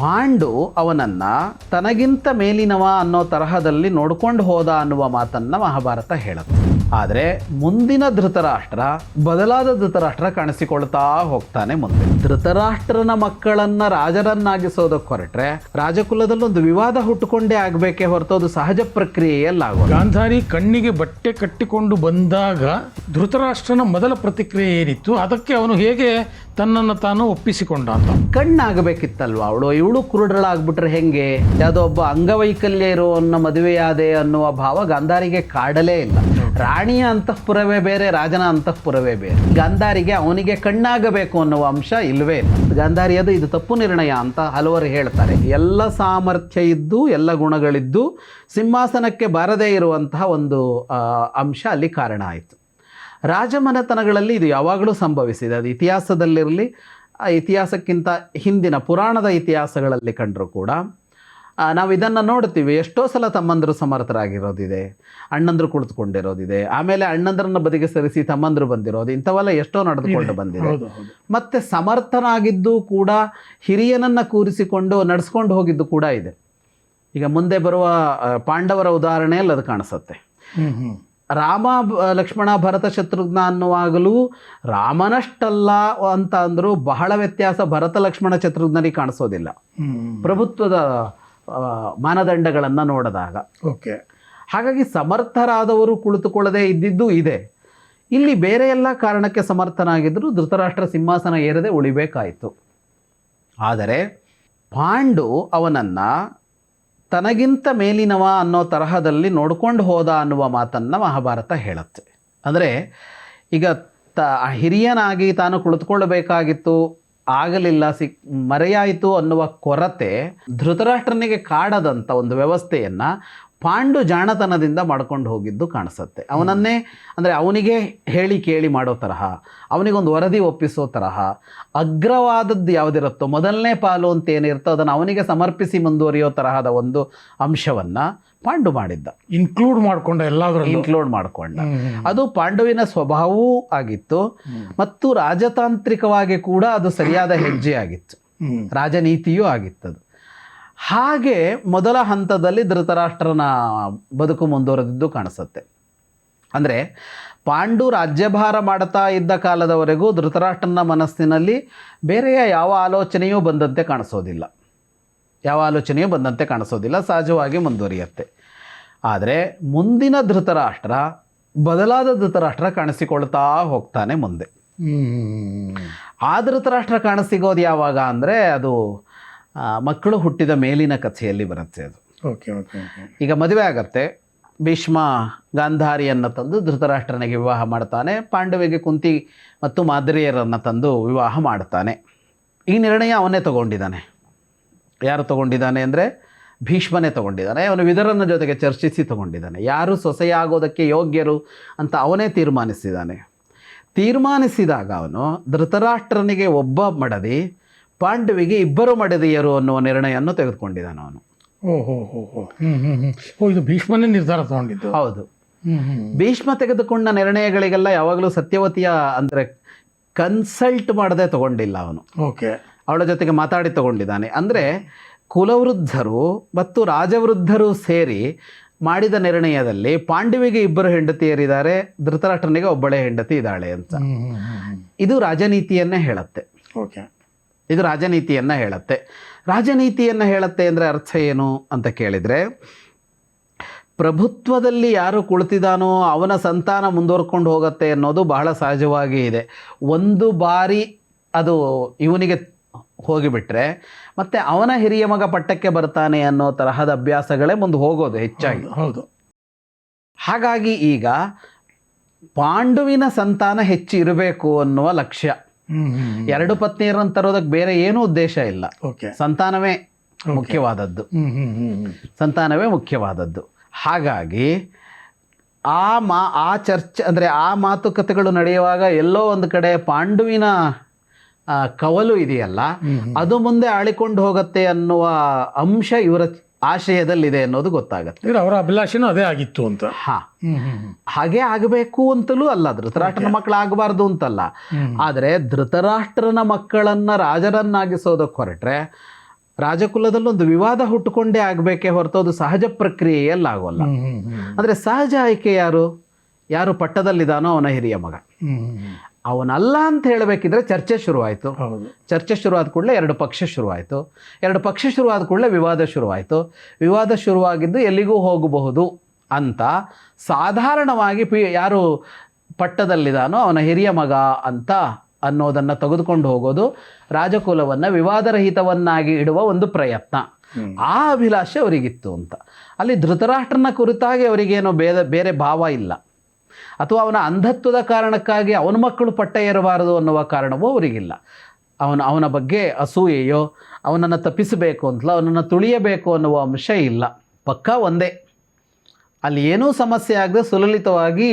ಪಾಂಡು ಅವನನ್ನ ತನಗಿಂತ ಮೇಲಿನವ ಅನ್ನೋ ತರಹದಲ್ಲಿ ನೋಡ್ಕೊಂಡು ಹೋದ ಅನ್ನುವ ಮಾತನ್ನ ಮಹಾಭಾರತ ಹೇಳುತ್ತೆ. ಆದರೆ ಮುಂದಿನ ಧೃತರಾಷ್ಟ್ರ ಬದಲಾದ ಧೃತರಾಷ್ಟ್ರ ಕಾಣಿಸಿಕೊಳ್ತಾ ಹೋಗ್ತಾನೆ ಮುಂದೆ. ಧೃತರಾಷ್ಟ್ರನ ಮಕ್ಕಳನ್ನ ರಾಜರನ್ನಾಗಿಸೋದಕ್ಕೆ ಹೊರಟ್ರೆ ರಾಜಕುಲದಲ್ಲಿ ಒಂದು ವಿವಾದ ಹುಟ್ಟುಕೊಂಡೇ ಆಗಬೇಕೇ ಹೊರತು ಅದು ಸಹಜ ಪ್ರಕ್ರಿಯೆಯಲ್ಲಾಗೋ. ಗಾಂಧಾರಿ ಕಣ್ಣಿಗೆ ಬಟ್ಟೆ ಕಟ್ಟಿಕೊಂಡು ಬಂದಾಗ ಧೃತರಾಷ್ಟ್ರನ ಮೊದಲ ಪ್ರತಿಕ್ರಿಯೆ ಏನಿತ್ತು, ಅದಕ್ಕೆ ಅವನು ಹೇಗೆ ತನ್ನನ್ನು ತಾನು ಒಪ್ಪಿಸಿಕೊಂಡ ಅಂತ. ಕಣ್ಣಾಗಬೇಕಿತ್ತಲ್ವ ಇವಳು ಕುರುಡಳಾಗ್ಬಿಟ್ರೆ ಹೆಂಗೆ? ಯಾವುದೋ ಒಬ್ಬ ಅಂಗವೈಕಲ್ಯ ಇರುವನ್ನ ಮದುವೆಯಾದೆ ಅನ್ನುವ ಭಾವ ಗಾಂಧಾರಿಗೆ ಕಾಡಲೇ ಇಲ್ಲ. ರಾಣಿಯ ಅಂತಃಪುರವೇ ಬೇರೆ, ರಾಜನ ಅಂತಃಪುರವೇ ಬೇರೆ. ಗಾಂಧಾರಿಗೆ ಅವನಿಗೆ ಕಣ್ಣಾಗಬೇಕು ಅನ್ನುವ ಅಂಶ ಇಲ್ಲವೇ ಇಲ್ಲ. ಗಾಂಧಾರಿಯದು ಇದು ತಪ್ಪು ನಿರ್ಣಯ ಅಂತ ಹಲವರು ಹೇಳ್ತಾರೆ. ಎಲ್ಲ ಸಾಮರ್ಥ್ಯ ಇದ್ದು ಎಲ್ಲ ಗುಣಗಳಿದ್ದು ಸಿಂಹಾಸನಕ್ಕೆ ಬಾರದೇ ಇರುವಂತಹ ಒಂದು ಅಂಶ ಅಲ್ಲಿ ಕಾರಣ ಆಯಿತು. ರಾಜಮನೆತನಗಳಲ್ಲಿ ಇದು ಯಾವಾಗಲೂ ಸಂಭವಿಸಿದೆ. ಅದು ಇತಿಹಾಸದಲ್ಲಿರಲಿ, ಇತಿಹಾಸಕ್ಕಿಂತ ಹಿಂದಿನ ಪುರಾಣದ ಇತಿಹಾಸಗಳಲ್ಲಿ ಕಂಡರೂ ಕೂಡ ನಾವು ಇದನ್ನು ನೋಡ್ತೀವಿ. ಎಷ್ಟೋ ಸಲ ತಮ್ಮಂದರು ಸಮರ್ಥರಾಗಿರೋದಿದೆ, ಅಣ್ಣಂದರು ಕುಳಿತುಕೊಂಡಿರೋದಿದೆ, ಆಮೇಲೆ ಅಣ್ಣಂದರನ್ನ ಬದಿಗೆ ಸರಿಸಿ ತಮ್ಮಂದರು ಬಂದಿರೋದು, ಇಂಥವೆಲ್ಲ ಎಷ್ಟೋ ನಡೆದುಕೊಂಡು ಬಂದಿದೆ. ಮತ್ತು ಸಮರ್ಥನಾಗಿದ್ದು ಕೂಡ ಹಿರಿಯನನ್ನು ಕೂರಿಸಿಕೊಂಡು ನಡೆಸ್ಕೊಂಡು ಹೋಗಿದ್ದು ಕೂಡ ಇದೆ. ಈಗ ಮುಂದೆ ಬರುವ ಪಾಂಡವರ ಉದಾಹರಣೆಯಲ್ಲಿ ಅದು ಕಾಣಿಸುತ್ತೆ. ರಾಮ ಲಕ್ಷ್ಮಣ ಭರತ ಶತ್ರುಘ್ನ ಅನ್ನುವಾಗಲೂ ರಾಮನಷ್ಟಲ್ಲ ಅಂತ ಅಂದರೂ ಬಹಳ ವ್ಯತ್ಯಾಸ ಭರತ ಲಕ್ಷ್ಮಣ ಶತ್ರುಘ್ನಲ್ಲಿ ಕಾಣಿಸೋದಿಲ್ಲ ಪ್ರಭುತ್ವದ ಮಾನದಂಡಗಳನ್ನು ನೋಡಿದಾಗ. ಓಕೆ, ಹಾಗಾಗಿ ಸಮರ್ಥರಾದವರು ಕುಳಿತುಕೊಳ್ಳದೆ ಇದ್ದಿದ್ದು ಇದೆ. ಇಲ್ಲಿ ಬೇರೆ ಎಲ್ಲ ಕಾರಣಕ್ಕೆ ಸಮರ್ಥನಾಗಿದ್ದರೂ ಧೃತರಾಷ್ಟ್ರ ಸಿಂಹಾಸನ ಏರದೆ ಉಳಿಬೇಕಾಯಿತು. ಆದರೆ ಪಾಂಡು ಅವನನ್ನು ತನಗಿಂತ ಮೇಲಿನವ ಅನ್ನೋ ತರಹದಲ್ಲಿ ನೋಡ್ಕೊಂಡು ಹೋದ ಅನ್ನುವ ಮಾತನ್ನು ಮಹಾಭಾರತ ಹೇಳುತ್ತೆ. ಅಂದರೆ ಈಗ ಹಿರಿಯನಾಗಿ ತಾನು ಕುಳಿತುಕೊಳ್ಳಬೇಕಾಗಿತ್ತು, ಆಗಲಿಲ್ಲ, ಮರೆಯಾಯಿತು ಅನ್ನುವ ಕೊರತೆ ಧೃತರಾಷ್ಟ್ರನಿಗೆ ಕಾಡದಂಥ ಒಂದು ವ್ಯವಸ್ಥೆಯನ್ನು ಪಾಂಡು ಜಾಣತನದಿಂದ ಮಾಡ್ಕೊಂಡು ಹೋಗಿದ್ದು ಕಾಣಿಸುತ್ತೆ. ಅವನನ್ನೇ ಅಂದರೆ ಅವನಿಗೆ ಹೇಳಿ ಕೇಳಿ ಮಾಡೋ ತರಹ, ಅವನಿಗೊಂದು ವರದಿ ಒಪ್ಪಿಸೋ ತರಹ, ಅಗ್ರವಾದದ್ದು ಯಾವುದಿರುತ್ತೋ ಮೊದಲನೇ ಪಾಲು ಅಂತ ಏನಿರುತ್ತೋ ಅದನ್ನು ಅವನಿಗೆ ಸಮರ್ಪಿಸಿ ಮುಂದುವರಿಯೋ ತರಹದ ಒಂದು ಅಂಶವನ್ನು ಪಾಂಡು ಮಾಡಿದ್ದ. ಇನ್ಕ್ಲೂಡ್ ಮಾಡಿಕೊಂಡ. ಅದು ಪಾಂಡುವಿನ ಸ್ವಭಾವವೂ ಆಗಿತ್ತು ಮತ್ತು ರಾಜತಾಂತ್ರಿಕವಾಗಿ ಕೂಡ ಅದು ಸರಿಯಾದ ಹೆಜ್ಜೆ ಆಗಿತ್ತು, ರಾಜನೀತಿಯೂ ಆಗಿತ್ತದು. ಹಾಗೆ ಮೊದಲ ಹಂತದಲ್ಲಿ ಧೃತರಾಷ್ಟ್ರನ ಬದುಕು ಮುಂದುವರೆದಿದ್ದು ಕಾಣಿಸುತ್ತೆ. ಅಂದರೆ ಪಾಂಡು ರಾಜ್ಯಭಾರ ಮಾಡ್ತಾ ಇದ್ದ ಕಾಲದವರೆಗೂ ಧೃತರಾಷ್ಟ್ರನ ಮನಸ್ಸಿನಲ್ಲಿ ಬೇರೆಯ ಯಾವ ಆಲೋಚನೆಯೂ ಬಂದಂತೆ ಕಾಣಿಸೋದಿಲ್ಲ, ಸಹಜವಾಗಿ ಮುಂದುವರಿಯುತ್ತೆ. ಆದರೆ ಮುಂದಿನ ಧೃತರಾಷ್ಟ್ರ ಬದಲಾದ ಧೃತರಾಷ್ಟ್ರ ಕಾಣಿಸಿಕೊಳ್ತಾ ಹೋಗ್ತಾನೆ ಮುಂದೆ. ಆ ಧೃತರಾಷ್ಟ್ರ ಕಾಣಿಸಿಗೋದು ಯಾವಾಗ ಅಂದರೆ ಅದು ಮಕ್ಕಳು ಹುಟ್ಟಿದ ಮೇಲಿನ ಕಥೆಯಲ್ಲಿ ಬರುತ್ತೆ ಅದು. ಈಗ ಮದುವೆ ಆಗತ್ತೆ, ಭೀಷ್ಮ ಗಾಂಧಾರಿಯನ್ನು ತಂದು ಧೃತರಾಷ್ಟ್ರನಿಗೆ ವಿವಾಹ ಮಾಡ್ತಾನೆ, ಪಾಂಡವಿಗೆ ಕುಂತಿ ಮತ್ತು ಮಾದ್ರಿಯರನ್ನು ತಂದು ವಿವಾಹ ಮಾಡ್ತಾನೆ. ಈ ನಿರ್ಣಯ ಅವನೇ ತಗೊಂಡಿದ್ದಾನೆ. ಯಾರು ತಗೊಂಡಿದ್ದಾನೆ ಅಂದರೆ ಭೀಷ್ಮನೇ ತಗೊಂಡಿದ್ದಾನೆ. ಅವನು ವಿದುರನ ಜೊತೆಗೆ ಚರ್ಚಿಸಿ ತಗೊಂಡಿದ್ದಾನೆ. ಯಾರು ಸೊಸೆಯಾಗೋದಕ್ಕೆ ಯೋಗ್ಯರು ಅಂತ ಅವನೇ ತೀರ್ಮಾನಿಸಿದಾಗ ಅವನು ಧೃತರಾಷ್ಟ್ರನಿಗೆ ಒಬ್ಬ ಮಡದಿ, ಪಾಂಡವಿಗೆ ಇಬ್ಬರು ಮಡದಿಯರು ಅನ್ನುವ ನಿರ್ಣಯವನ್ನು ತೆಗೆದುಕೊಂಡಿದ್ದಾನೆ ಅವನು. ಇದು ಭೀಷ್ಮನೇ ನಿರ್ಧಾರ ತಗೊಂಡಿದ್ದು. ಹೌದು, ಭೀಷ್ಮ ತೆಗೆದುಕೊಂಡ ನಿರ್ಣಯಗಳಿಗೆಲ್ಲ ಯಾವಾಗಲೂ ಸತ್ಯವತಿಯ ಅಂದರೆ ಕನ್ಸಲ್ಟ್ ಮಾಡದೆ ತಗೊಂಡಿಲ್ಲ ಅವನು. ಅವಳ ಜೊತೆಗೆ ಮಾತಾಡಿ ತಗೊಂಡಿದ್ದಾನೆ. ಅಂದರೆ ಕುಲವೃದ್ಧರು ಮತ್ತು ರಾಜವೃದ್ಧರು ಸೇರಿ ಮಾಡಿದ ನಿರ್ಣಯದಲ್ಲಿ ಪಾಂಡವಿಗೆ ಇಬ್ಬರು ಹೆಂಡತಿಯರಿದ್ದಾರೆ, ಧೃತರಾಷ್ಟ್ರನಿಗೆ ಒಬ್ಬಳೇ ಹೆಂಡತಿ ಇದ್ದಾಳೆ ಅಂತ. ಇದು ರಾಜನೀತಿಯನ್ನೇ ಹೇಳುತ್ತೆ. ರಾಜನೀತಿಯನ್ನು ಹೇಳುತ್ತೆ ಅಂದರೆ ಅರ್ಥ ಏನು ಅಂತ ಕೇಳಿದರೆ, ಪ್ರಭುತ್ವದಲ್ಲಿ ಯಾರು ಕುಳಿತಿದ್ದಾನೋ ಅವನ ಸಂತಾನ ಮುಂದುವರ್ಕೊಂಡು ಹೋಗುತ್ತೆ ಅನ್ನೋದು ಬಹಳ ಸಹಜವಾಗಿ ಇದೆ. ಒಂದು ಬಾರಿ ಅದು ಇವನಿಗೆ ಹೋಗಿಬಿಟ್ರೆ ಮತ್ತೆ ಅವನ ಹಿರಿಯ ಮಗ ಪಟ್ಟಕ್ಕೆ ಬರ್ತಾನೆ ಅನ್ನೋ ತರಹದ ಅಭ್ಯಾಸಗಳೇ ಮುಂದೆ ಹೋಗೋದು ಹೆಚ್ಚಾಗಿ. ಹಾಗಾಗಿ ಈಗ ಪಾಂಡುವಿನ ಸಂತಾನ ಹೆಚ್ಚು ಇರಬೇಕು ಅನ್ನುವ ಲಕ್ಷ್ಯ. ಎರಡು ಪತ್ನಿಯರನ್ನು ತರೋದಕ್ಕೆ ಬೇರೆ ಏನೂ ಉದ್ದೇಶ ಇಲ್ಲ, ಸಂತಾನವೇ ಮುಖ್ಯವಾದದ್ದು. ಹಾಗಾಗಿ ಆ ಚರ್ಚೆ ಅಂದರೆ ಆ ಮಾತುಕತೆಗಳು ನಡೆಯುವಾಗ ಎಲ್ಲೋ ಒಂದು ಕಡೆ ಪಾಂಡುವಿನ ಕವಲು ಇದೆಯಲ್ಲ ಅದು ಮುಂದೆ ಆಳಿಕೊಂಡು ಹೋಗುತ್ತೆ ಅನ್ನುವ ಅಂಶ ಇವರ ಆಶಯದಲ್ಲಿದೆ ಅನ್ನೋದು ಗೊತ್ತಾಗುತ್ತೆ. ಅವರ ಅಭಿಲಾಷೆನೂ ಅದೇ ಆಗಿತ್ತು ಅಂತ. ಹಾಗೆ ಆಗಬೇಕು ಅಂತಲೂ ಅಲ್ಲ, ಧೃತರಾಷ್ಟ್ರನ ಮಕ್ಕಳಾಗಬಾರ್ದು ಅಂತಲ್ಲ. ಆದರೆ ಧೃತರಾಷ್ಟ್ರನ ಮಕ್ಕಳನ್ನ ರಾಜರನ್ನಾಗಿಸೋದಕ್ಕೆ ಹೊರಟ್ರೆ ರಾಜಕುಲದಲ್ಲಿ ಒಂದು ವಿವಾದ ಹುಟ್ಟುಕೊಂಡೇ ಆಗಬೇಕೇ ಹೊರತು ಅದು ಸಹಜ ಪ್ರಕ್ರಿಯೆಯಲ್ಲಾಗೋಲ್ಲ. ಅಂದರೆ ಸಹಜ ಆಯ್ಕೆ ಯಾರು ಪಟ್ಟದಲ್ಲಿದ್ದಾನೋ ಅವನ ಹಿರಿಯ ಮಗ. ಅವನಲ್ಲ ಅಂತ ಹೇಳಬೇಕಿದ್ರೆ ಚರ್ಚೆ ಶುರುವಾಯಿತು. ಚರ್ಚೆ ಶುರುವಾದ ಕೂಡಲೇ ಎರಡು ಪಕ್ಷ ಶುರುವಾಯಿತು. ಎರಡು ಪಕ್ಷ ಶುರುವಾದ ಕೂಡಲೇ ವಿವಾದ ಶುರುವಾಯಿತು. ವಿವಾದ ಶುರುವಾಗಿದ್ದು ಎಲ್ಲಿಗೂ ಹೋಗಬಹುದು ಅಂತ ಸಾಧಾರಣವಾಗಿ ಯಾರು ಪಟ್ಟದಲ್ಲಿದ್ದಾನೋ ಅವನ ಹಿರಿಯ ಮಗ ಅಂತ ಅನ್ನೋದನ್ನು ತೆಗೆದುಕೊಂಡು ಹೋಗೋದು ರಾಜಕುಲವನ್ನು ವಿವಾದರಹಿತವನ್ನಾಗಿ ಇಡುವ ಒಂದು ಪ್ರಯತ್ನ. ಆ ಅಭಿಲಾಷೆ ಅವರಿಗಿತ್ತು ಅಂತ. ಅಲ್ಲಿ ಧೃತರಾಷ್ಟ್ರನ ಕುರಿತಾಗಿ ಅವರಿಗೇನೋ ಬೇರೆ ಭಾವ ಇಲ್ಲ, ಅಥವಾ ಅವನ ಅಂಧತ್ವದ ಕಾರಣಕ್ಕಾಗಿ ಅವನ ಮಕ್ಕಳು ಪಟ್ಟ ಏರಬಾರದು ಅನ್ನುವ ಕಾರಣವೂ ಅವರಿಗಿಲ್ಲ. ಅವನ ಬಗ್ಗೆ ಅಸೂಯೆಯೋ ಅವನನ್ನು ತಪ್ಪಿಸಬೇಕು ಅಂತಲೋ ಅವನನ್ನು ತುಳಿಯಬೇಕು ಅನ್ನುವ ಅಂಶ ಇಲ್ಲ. ಪಕ್ಕಾ ಒಂದೇ, ಅಲ್ಲಿ ಏನೂ ಸಮಸ್ಯೆ ಆಗದೆ ಸುಲಲಿತವಾಗಿ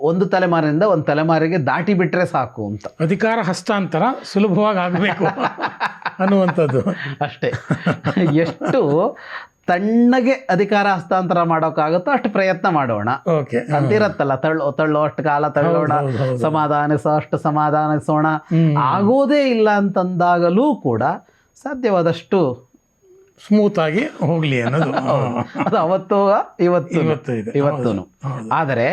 ಒಂದು ತಲೆಮಾರಿನಿಂದ ಒಂದು ತಲೆಮಾರಿಗೆ ದಾಟಿ ಬಿಟ್ಟರೆ ಸಾಕು ಅಂತ. ಅಧಿಕಾರ ಹಸ್ತಾಂತರ ಸುಲಭವಾಗಿ ಆಗಬೇಕು ಅನ್ನುವಂಥದ್ದು ಅಷ್ಟೇ. ಎಷ್ಟು ತಣ್ಣಗೆ ಅಧಿಕಾರ ಹಸ್ತಾಂತರ ಮಾಡೋಕ್ಕಾಗುತ್ತೋ ಅಷ್ಟು ಪ್ರಯತ್ನ ಮಾಡೋಣ ಅಂತಿರತ್ತಲ್ಲ. ತಳ್ಳೋ ಅಷ್ಟು ಕಾಲ ತಳ್ಳೋಣ, ಅಷ್ಟು ಸಮಾಧಾನಿಸೋಣ. ಆಗೋದೇ ಇಲ್ಲ ಅಂತಂದಾಗಲೂ ಕೂಡ ಸಾಧ್ಯವಾದಷ್ಟು ಸ್ಮೂತ್ ಆಗಿ ಹೋಗ್ಲಿ ಅನ್ನೋದು ಅದು ಅವತ್ತು ಇವತ್ತು. ಆದರೆ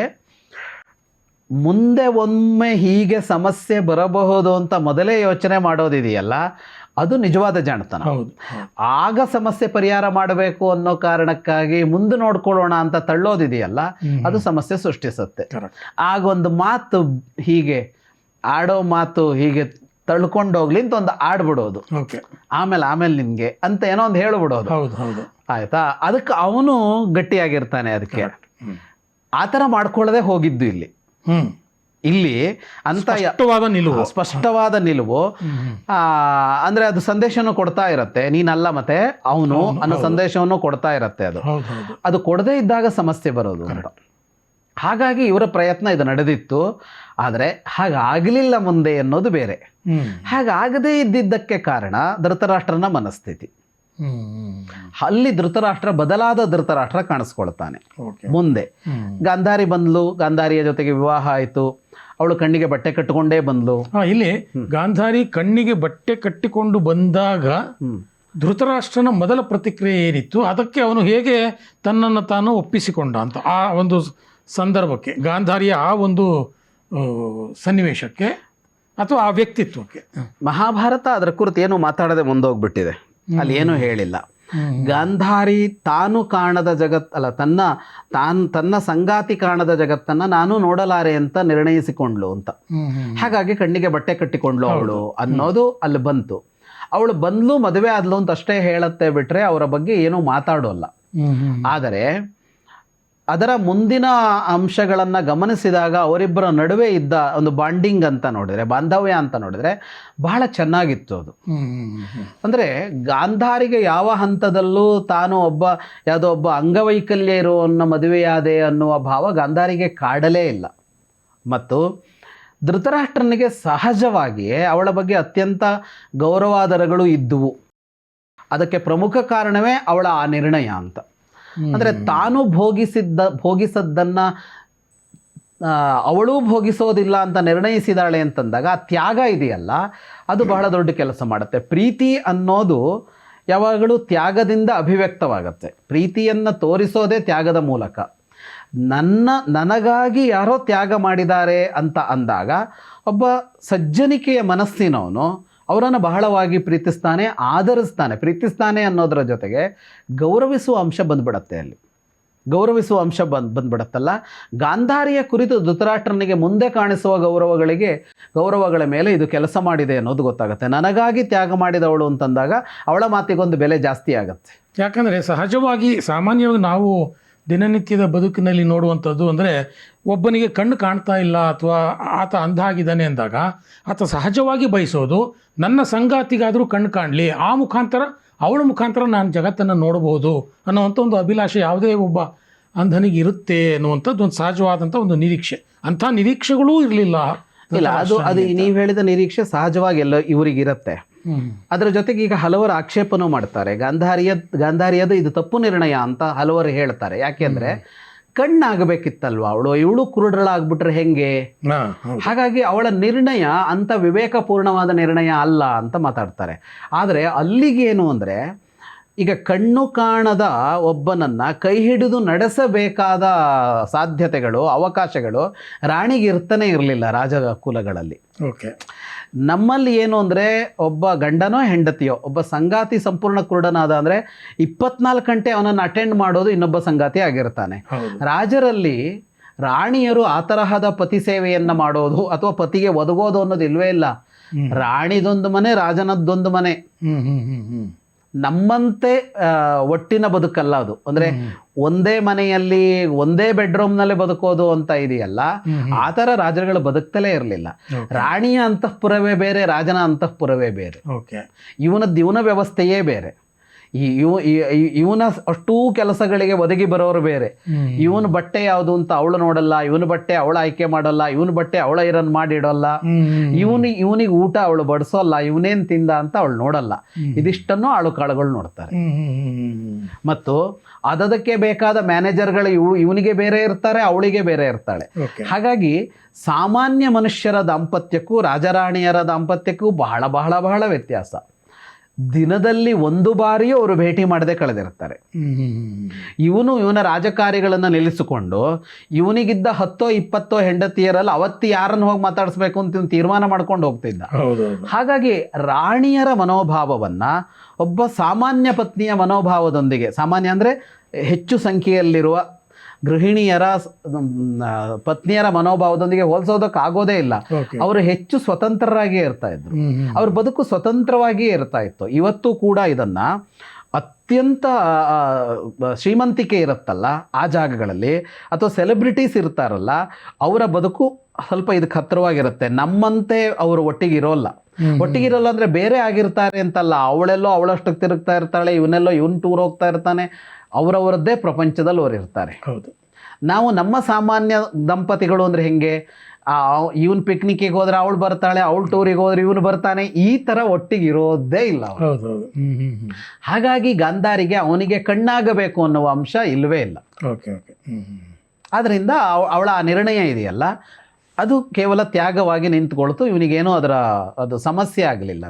ಮುಂದೆ ಒಮ್ಮೆ ಹೀಗೆ ಸಮಸ್ಯೆ ಬರಬಹುದು ಅಂತ ಮೊದಲೇ ಯೋಚನೆ ಮಾಡೋದಿದೆಯಲ್ಲ, ಅದು ನಿಜವಾದ ಜಾಣತನ. ಆಗ ಸಮಸ್ಯೆ ಪರಿಹಾರ ಮಾಡಬೇಕು ಅನ್ನೋ ಕಾರಣಕ್ಕಾಗಿ ಮುಂದೆ ನೋಡ್ಕೊಳ್ಳೋಣ ಅಂತ ತಳ್ಳೋದಿದೆಯಲ್ಲ, ಅದು ಸಮಸ್ಯೆ ಸೃಷ್ಟಿಸುತ್ತೆ. ಆಗೊಂದು ಮಾತು ಹೀಗೆ ಆಡೋ ಮಾತು ಹೀಗೆ ತಳ್ಕೊಂಡೋಗ್ಲಿ ಅಂತ ಒಂದು ಆಡ್ಬಿಡೋದು, ಆಮೇಲೆ ನಿನ್ಗೆ ಅಂತ ಏನೋ ಒಂದು ಹೇಳ್ಬಿಡೋದು. ಆಯ್ತಾ? ಅದಕ್ಕೆ ಅವನು ಗಟ್ಟಿಯಾಗಿರ್ತಾನೆ. ಅದಕ್ಕೆ ಆ ಥರ ಮಾಡ್ಕೊಳ್ಳದೆ ಹೋಗಿದ್ದು ಇಲ್ಲಿ ಅಂತ ಸ್ಪಷ್ಟವಾದ ನಿಲುವು. ಅಂದ್ರೆ ಅದು ಸಂದೇಶವನ್ನು ಕೊಡ್ತಾ ಇರತ್ತೆ, ನೀನಲ್ಲ ಮತ್ತೆ ಅವನು ಅನ್ನೋ ಸಂದೇಶವನ್ನು ಕೊಡ್ತಾ ಇರತ್ತೆ. ಅದು ಕೊಡದೇ ಇದ್ದಾಗ ಸಮಸ್ಯೆ ಬರೋದು ಅಂತ. ಹಾಗಾಗಿ ಇವರ ಪ್ರಯತ್ನ ಇದು ನಡೆದಿತ್ತು. ಆದರೆ ಹಾಗಾಗಲಿಲ್ಲ ಮುಂದೆ ಅನ್ನೋದು ಬೇರೆ. ಹಾಗಾಗದೇ ಇದ್ದಿದ್ದಕ್ಕೆ ಕಾರಣ ಧೃತರಾಷ್ಟ್ರನ ಮನಸ್ಥಿತಿ. ಅಲ್ಲಿ ಧೃತರಾಷ್ಟ್ರ ಬದಲಾದ ಧೃತರಾಷ್ಟ್ರ ಕಾಣಿಸ್ಕೊಳ್ತಾನೆ ಮುಂದೆ. ಗಾಂಧಾರಿ ಬಂದ್ಲು, ಗಾಂಧಾರಿಯ ಜೊತೆಗೆ ವಿವಾಹ ಆಯಿತು. ಅವಳು ಕಣ್ಣಿಗೆ ಬಟ್ಟೆ ಕಟ್ಟಿಕೊಂಡೇ ಬಂದ್ಲು. ಇಲ್ಲಿ ಗಾಂಧಾರಿ ಕಣ್ಣಿಗೆ ಬಟ್ಟೆ ಕಟ್ಟಿಕೊಂಡು ಬಂದಾಗ ಧೃತರಾಷ್ಟ್ರನ ಮೊದಲ ಪ್ರತಿಕ್ರಿಯೆ ಏನಿತ್ತು, ಅದಕ್ಕೆ ಅವನು ಹೇಗೆ ತನ್ನನ್ನು ತಾನು ಒಪ್ಪಿಸಿಕೊಂಡ ಅಂತ ಆ ಒಂದು ಸಂದರ್ಭಕ್ಕೆ, ಗಾಂಧಾರಿಯ ಆ ಒಂದು ಸನ್ನಿವೇಶಕ್ಕೆ ಅಥವಾ ಆ ವ್ಯಕ್ತಿತ್ವಕ್ಕೆ ಮಹಾಭಾರತ ಅದರ ಕುರಿತು ಏನು ಮಾತಾಡದೆ ಮುಂದೋಗ್ಬಿಟ್ಟಿದೆ. ಅಲ್ಲಿ ಏನೂ ಹೇಳಿಲ್ಲ. ಗಾಂಧಾರಿ ತಾನು ಕಾಣದ ಜಗತ್ತಲ್ಲ, ತನ್ನ ಸಂಗಾತಿ ಕಾಣದ ಜಗತ್ತನ್ನು ನಾನು ನೋಡಲಾರೆ ಅಂತ ನಿರ್ಣಯಿಸಿಕೊಂಡ್ಲು ಅಂತ. ಹಾಗಾಗಿ ಕಣ್ಣಿಗೆ ಬಟ್ಟೆ ಕಟ್ಟಿಕೊಂಡ್ಲು ಅವಳು ಅನ್ನೋದು ಅಲ್ಲಿ ಬಂತು. ಅವಳು ಬಂದ್ಲು, ಮದುವೆ ಆದ್ಲು ಅಂತ ಅಷ್ಟೇ ಹೇಳತ್ತೆ ಬಿಟ್ರೆ ಅವರ ಬಗ್ಗೆ ಏನೂ ಮಾತಾಡೋಲ್ಲ. ಆದರೆ ಅದರ ಮುಂದಿನ ಅಂಶಗಳನ್ನು ಗಮನಿಸಿದಾಗ ಅವರಿಬ್ಬರ ನಡುವೆ ಇದ್ದ ಒಂದು ಬಾಂಡಿಂಗ್ ಅಂತ ನೋಡಿದರೆ, ಬಾಂಧವ್ಯ ಅಂತ ನೋಡಿದರೆ ಬಹಳ ಚೆನ್ನಾಗಿತ್ತು ಅದು. ಅಂದರೆ ಗಾಂಧಾರಿಗೆ ಯಾವ ಹಂತದಲ್ಲೂ ತಾನು ಯಾವುದೋ ಒಬ್ಬ ಅಂಗವೈಕಲ್ಯ ಇರುವವನ್ನ ಮದುವೆಯಾದೆ ಅನ್ನುವ ಭಾವ ಗಾಂಧಾರಿಗೆ ಕಾಡಲೇ ಇಲ್ಲ. ಮತ್ತು ಧೃತರಾಷ್ಟ್ರನಿಗೆ ಸಹಜವಾಗಿಯೇ ಅವಳ ಬಗ್ಗೆ ಅತ್ಯಂತ ಗೌರವಾದರಗಳು ಇದ್ದುವು. ಅದಕ್ಕೆ ಪ್ರಮುಖ ಕಾರಣವೇ ಅವಳ ಆ ನಿರ್ಣಯ ಅಂತ. ಅಂದರೆ ತಾನು ಭೋಗಿಸದ್ದನ್ನು ಅವಳೂ ಭೋಗಿಸೋದಿಲ್ಲ ಅಂತ ನಿರ್ಣಯಿಸಿದಾಳೆ ಅಂತಂದಾಗ ಆ ತ್ಯಾಗ ಇದೆಯಲ್ಲ, ಅದು ಬಹಳ ದೊಡ್ಡ ಕೆಲಸ ಮಾಡುತ್ತೆ. ಪ್ರೀತಿ ಅನ್ನೋದು ಯಾವಾಗಲೂ ತ್ಯಾಗದಿಂದ ಅಭಿವ್ಯಕ್ತವಾಗುತ್ತೆ. ಪ್ರೀತಿಯನ್ನು ತೋರಿಸೋದೇ ತ್ಯಾಗದ ಮೂಲಕ. ನನಗಾಗಿ ಯಾರೋ ತ್ಯಾಗ ಮಾಡಿದ್ದಾರೆ ಅಂತ ಅಂದಾಗ ಒಬ್ಬ ಸಜ್ಜನಿಕೆಯ ಮನಸ್ಸಿನವನು ಅವರನ್ನು ಬಹಳವಾಗಿ ಪ್ರೀತಿಸ್ತಾನೆ, ಆಧರಿಸ್ತಾನೆ. ಪ್ರೀತಿಸ್ತಾನೆ ಅನ್ನೋದರ ಜೊತೆಗೆ ಗೌರವಿಸುವ ಅಂಶ ಬಂದ್ಬಿಡತ್ತೆ. ಅಲ್ಲಿ ಗೌರವಿಸುವ ಅಂಶ ಬಂದ್ಬಿಡತ್ತಲ್ಲ. ಗಾಂಧಾರಿಯ ಕುರಿತು ಧೃತರಾಷ್ಟ್ರನಿಗೆ ಮುಂದೆ ಕಾಣಿಸುವ ಗೌರವಗಳ ಮೇಲೆ ಇದು ಕೆಲಸ ಮಾಡಿದೆ ಅನ್ನೋದು ಗೊತ್ತಾಗುತ್ತೆ. ನನಗಾಗಿ ತ್ಯಾಗ ಮಾಡಿದವಳು ಅಂತಂದಾಗ ಅವಳ ಮಾತಿಗೊಂದು ಬೆಲೆ ಜಾಸ್ತಿ ಆಗತ್ತೆ. ಯಾಕಂದರೆ ಸಹಜವಾಗಿ ಸಾಮಾನ್ಯವಾಗಿ ನಾವು ದಿನನಿತ್ಯದ ಬದುಕಿನಲ್ಲಿ ನೋಡುವಂಥದ್ದು ಅಂದರೆ, ಒಬ್ಬನಿಗೆ ಕಣ್ಣು ಕಾಣ್ತಾ ಇಲ್ಲ ಅಥವಾ ಆತ ಅಂಧ ಆಗಿದ್ದಾನೆ ಅಂದಾಗ ಆತ ಸಹಜವಾಗಿ ಬಯಸೋದು ನನ್ನ ಸಂಗಾತಿಗಾದರೂ ಕಣ್ಣು ಕಾಣಲಿ, ಆ ಮುಖಾಂತರ ಅವಳ ಮುಖಾಂತರ ನಾನು ಜಗತ್ತನ್ನು ನೋಡಬಹುದು ಅನ್ನೋವಂಥ ಒಂದು ಅಭಿಲಾಷೆ ಯಾವುದೇ ಒಬ್ಬ ಅಂಧನಿಗೆ ಇರುತ್ತೆ ಅನ್ನುವಂಥದ್ದು ಒಂದು ಸಹಜವಾದಂಥ ಒಂದು ನಿರೀಕ್ಷೆ. ಅಂಥ ನಿರೀಕ್ಷೆಗಳೂ ಇರಲಿಲ್ಲ. ಇಲ್ಲ, ಅದು ನೀವು ಹೇಳಿದ ನಿರೀಕ್ಷೆ ಸಹಜವಾಗಿ ಎಲ್ಲ ಇವರಿಗಿರುತ್ತೆ. ಅದರ ಜೊತೆಗೆ ಈಗ ಹಲವರು ಆಕ್ಷೇಪನೂ ಮಾಡ್ತಾರೆ. ಗಾಂಧಾರಿಯದು ಇದು ತಪ್ಪು ನಿರ್ಣಯ ಅಂತ ಹಲವರು ಹೇಳ್ತಾರೆ. ಯಾಕೆಂದರೆ ಕಣ್ಣಾಗಬೇಕಿತ್ತಲ್ವ ಇವಳು ಕುರುಡಳಾಗ್ಬಿಟ್ರೆ ಹೆಂಗೆ? ಹಾಂ ಹೌದು. ಹಾಗಾಗಿ ಅವಳ ನಿರ್ಣಯ ಅಂಥ ವಿವೇಕಪೂರ್ಣವಾದ ನಿರ್ಣಯ ಅಲ್ಲ ಅಂತ ಮಾತಾಡ್ತಾರೆ. ಆದರೆ ಅಲ್ಲಿಗೇನು ಅಂದರೆ, ಈಗ ಕಣ್ಣು ಕಾಣದ ಒಬ್ಬನನ್ನು ಕೈ ಹಿಡಿದು ನಡೆಸಬೇಕಾದ ಸಾಧ್ಯತೆಗಳು, ಅವಕಾಶಗಳು ರಾಣಿಗೆ ಇರ್ತಾನೆ ಇರಲಿಲ್ಲ ರಾಜಕುಲಗಳಲ್ಲಿ. ಓಕೆ. ನಮ್ಮಲ್ಲಿ ಏನು ಅಂದರೆ, ಒಬ್ಬ ಗಂಡನೋ ಹೆಂಡತಿಯೋ ಒಬ್ಬ ಸಂಗಾತಿ ಸಂಪೂರ್ಣ ಕುರುಡನಾದ ಅಂದರೆ 24 ಗಂಟೆ ಅವನನ್ನು ಅಟೆಂಡ್ ಮಾಡೋದು ಇನ್ನೊಬ್ಬ ಸಂಗಾತಿ ಆಗಿರ್ತಾನೆ. ಹೌದು. ರಾಜರಲ್ಲಿ ರಾಣಿಯರು ಆ ತರಹದ ಪತಿ ಸೇವೆಯನ್ನು ಮಾಡೋದು ಅಥವಾ ಪತಿಗೆ ಒದಗೋದು ಅನ್ನೋದು ಇಲ್ವೇ ಇಲ್ಲ. ರಾಣಿದೊಂದು ಮನೆ, ರಾಜನದ್ದೊಂದು ಮನೆ. ನಮ್ಮಂತೆ ಒಟ್ಟಿನ ಬದುಕಲ್ಲ ಅದು. ಅಂದರೆ ಒಂದೇ ಮನೆಯಲ್ಲಿ ಒಂದೇ ಬೆಡ್ರೂಮ್ನಲ್ಲೇ ಬದುಕೋದು ಅಂತ ಇದೆಯಲ್ಲ, ಆ ಥರ ರಾಜರುಗಳು ಬದುಕ್ತಲೇ ಇರಲಿಲ್ಲ. ರಾಣಿಯ ಅಂತಃಪುರವೇ ಬೇರೆ, ರಾಜನ ಅಂತಃಪುರವೇ ಬೇರೆ. ಓಕೆ. ಇವನ ವ್ಯವಸ್ಥೆಯೇ ಬೇರೆ. ಇವನ ಅಷ್ಟೂ ಕೆಲಸಗಳಿಗೆ ಒದಗಿ ಬರೋರು ಬೇರೆ. ಇವನ ಬಟ್ಟೆ ಯಾವುದು ಅಂತ ಅವಳು ನೋಡಲ್ಲ, ಇವನ ಬಟ್ಟೆ ಅವಳು ಆಯ್ಕೆ ಮಾಡಲ್ಲ, ಇವನ ಬಟ್ಟೆ ಅವಳ ಐರನ್ ಮಾಡಿಡಲ್ಲ, ಇವನಿಗೆ ಊಟ ಅವಳು ಬಡಿಸೋಲ್ಲ, ಇವನೇನ್ ತಿಂದ ಅಂತ ಅವಳು ನೋಡಲ್ಲ. ಇದಿಷ್ಟನ್ನು ಆಳು ಕಾಳುಗಳು ನೋಡ್ತಾರೆ. ಮತ್ತು ಅದಕ್ಕೆ ಬೇಕಾದ ಮ್ಯಾನೇಜರ್ಗಳು ಇವನಿಗೆ ಬೇರೆ ಇರ್ತಾರೆ, ಅವಳಿಗೆ ಬೇರೆ ಇರ್ತಾಳೆ. ಹಾಗಾಗಿ ಸಾಮಾನ್ಯ ಮನುಷ್ಯರ ದಾಂಪತ್ಯಕ್ಕೂ ರಾಜರಾಣಿಯರ ದಾಂಪತ್ಯಕ್ಕೂ ಬಹಳ ಬಹಳ ಬಹಳ ವ್ಯತ್ಯಾಸ. ದಿನದಲ್ಲಿ ಒಂದು ಬಾರಿಯೂ ಅವರು ಭೇಟಿ ಮಾಡದೆ ಕಳೆದಿರ್ತಾರೆ. ಇವನ ರಾಜಕಾರಿಗಳನ್ನು ನಿಲ್ಲಿಸಿಕೊಂಡು ಇವನಿಗಿದ್ದ 10-20 ಹೆಂಡತಿಯರಲ್ಲಿ ಅವತ್ತು ಯಾರನ್ನು ಹೋಗಿ ಮಾತಾಡಿಸ್ಬೇಕು ಅಂತ ತೀರ್ಮಾನ ಮಾಡ್ಕೊಂಡು ಹೋಗ್ತಿದ್ದ. ಹಾಗಾಗಿ ರಾಣಿಯರ ಮನೋಭಾವವನ್ನು ಒಬ್ಬ ಸಾಮಾನ್ಯ ಪತ್ನಿಯ ಮನೋಭಾವದೊಂದಿಗೆ, ಸಾಮಾನ್ಯ ಅಂದರೆ ಹೆಚ್ಚು ಸಂಖ್ಯೆಯಲ್ಲಿರುವ ಗೃಹಿಣಿಯರ ಪತ್ನಿಯರ ಮನೋಭಾವದೊಂದಿಗೆ ಹೋಲಿಸೋದಕ್ಕಾಗೋದೇ ಇಲ್ಲ. ಅವರು ಹೆಚ್ಚು ಸ್ವತಂತ್ರರಾಗಿಯೇ ಇರ್ತಾ ಇದ್ರು. ಅವ್ರ ಬದುಕು ಸ್ವತಂತ್ರವಾಗಿಯೇ ಇರ್ತಾ ಇತ್ತು. ಇವತ್ತು ಕೂಡ ಇದನ್ನ ಅತ್ಯಂತ ಶ್ರೀಮಂತಿಕೆ ಇರುತ್ತಲ್ಲ ಆ ಜಾಗಗಳಲ್ಲಿ, ಅಥವಾ ಸೆಲೆಬ್ರಿಟೀಸ್ ಇರ್ತಾರಲ್ಲ, ಅವರ ಬದುಕು ಸ್ವಲ್ಪ ಇದಕ್ಕೆ ಹತ್ತಿರವಾಗಿರುತ್ತೆ. ನಮ್ಮಂತೆ ಅವರು ಒಟ್ಟಿಗಿರೋಲ್ಲ. ಒಟ್ಟಿಗಿರೋಲ್ಲ ಅಂದರೆ ಬೇರೆ ಆಗಿರ್ತಾರೆ ಅಂತಲ್ಲ. ಅವಳೆಲ್ಲೋ ಅವಳಷ್ಟಕ್ಕೆ ತಿರುಗ್ತಾ ಇರ್ತಾಳೆ, ಇವನೆಲ್ಲೋ ಇವನ್ ಟೂರ್ ಹೋಗ್ತಾ ಇರ್ತಾನೆ. ಅವರವರದ್ದೇ ಪ್ರಪಂಚದಲ್ಲಿ ಅವರು ಇರ್ತಾರೆ. ಹೌದು. ನಾವು ನಮ್ಮ ಸಾಮಾನ್ಯ ದಂಪತಿಗಳು ಅಂದರೆ ಹೆಂಗೆ, ಇವನ್ ಪಿಕ್ನಿಕ್ಕಿಗೆ ಹೋದ್ರೆ ಅವಳು ಬರ್ತಾಳೆ, ಅವಳು ಟೂರಿಗೆ ಹೋದ್ರೆ ಇವನು ಬರ್ತಾನೆ, ಈ ಥರ ಒಟ್ಟಿಗೆ ಇರೋದೇ ಇಲ್ಲ. ಹಾಗಾಗಿ ಗಾಂಧಾರಿಗೆ ಅವನಿಗೆ ಕಣ್ಣಾಗಬೇಕು ಅನ್ನುವ ಅಂಶ ಇಲ್ಲವೇ ಇಲ್ಲ. ಆದ್ದರಿಂದ ಅವಳ ಆ ನಿರ್ಣಯ ಇದೆಯಲ್ಲ, ಅದು ಕೇವಲ ತ್ಯಾಗವಾಗಿ ನಿಂತ್ಕೊಳ್ತು. ಇವನಿಗೇನೋ ಅದು ಸಮಸ್ಯೆ ಆಗಲಿಲ್ಲ.